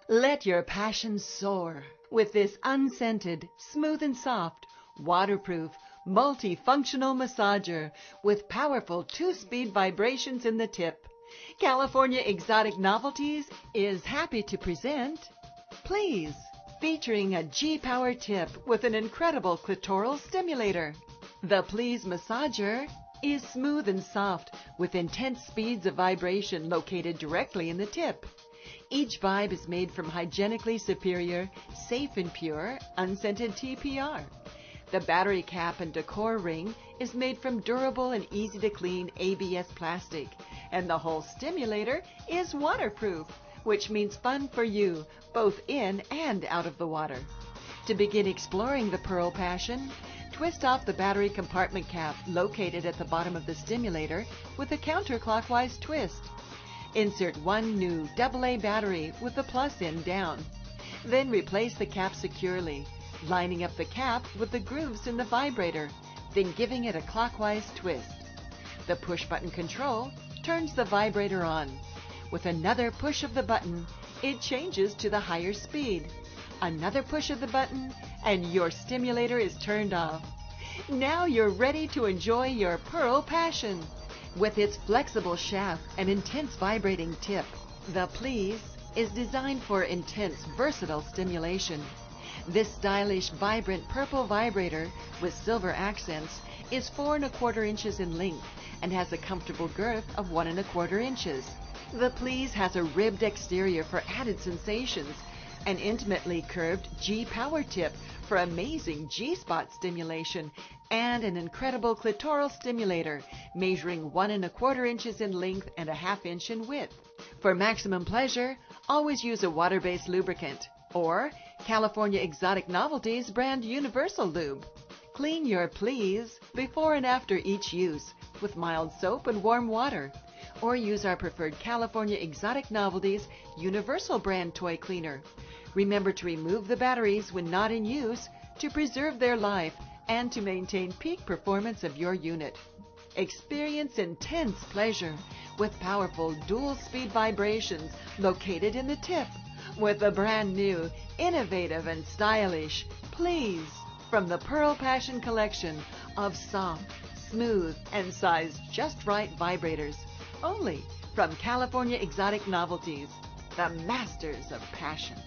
Let your passion soar with this unscented, smooth and soft, waterproof, multifunctional massager with powerful 2-speed vibrations in the tip. California Exotic Novelties is happy to present Please, featuring a G-Power tip with an incredible clitoral stimulator. The Please massager is smooth and soft with intense speeds of vibration located directly in the tip. Each vibe is made from hygienically superior, safe and pure, unscented TPR. The battery cap and decor ring is made from durable and easy-to-clean ABS plastic, and the whole stimulator is waterproof, which means fun for you, both in and out of the water. To begin exploring the Pearl Passion, twist off the battery compartment cap located at the bottom of the stimulator with a counterclockwise twist. Insert one new AA battery with the plus end down. Then replace the cap securely, lining up the cap with the grooves in the vibrator, then giving it a clockwise twist. The push button control turns the vibrator on. With another push of the button, it changes to the higher speed. Another push of the button, and your stimulator is turned off. Now you're ready to enjoy your Pearl Passion. With its flexible shaft and intense vibrating tip, the Please is designed for intense, versatile stimulation. This stylish, vibrant purple vibrator with silver accents is 4 1/4 inches in length and has a comfortable girth of 1 1/4 inches. The Please has a ribbed exterior for added sensations, an intimately curved G-Power tip for amazing G-spot stimulation, and an incredible clitoral stimulator measuring 1 1/4 inches in length and 1/2 inch in width. For maximum pleasure, always use a water-based lubricant or California Exotic Novelties brand Universal Lube. Clean your Please before and after each use with mild soap and warm water, or use our preferred California Exotic Novelties Universal brand toy cleaner. Remember to remove the batteries when not in use to preserve their life and to maintain peak performance of your unit. Experience intense pleasure with powerful dual-speed vibrations located in the tip with a brand new, innovative and stylish Please from the Pearl Passion collection of soft, smooth and sized just right vibrators, only from California Exotic Novelties, the masters of passion.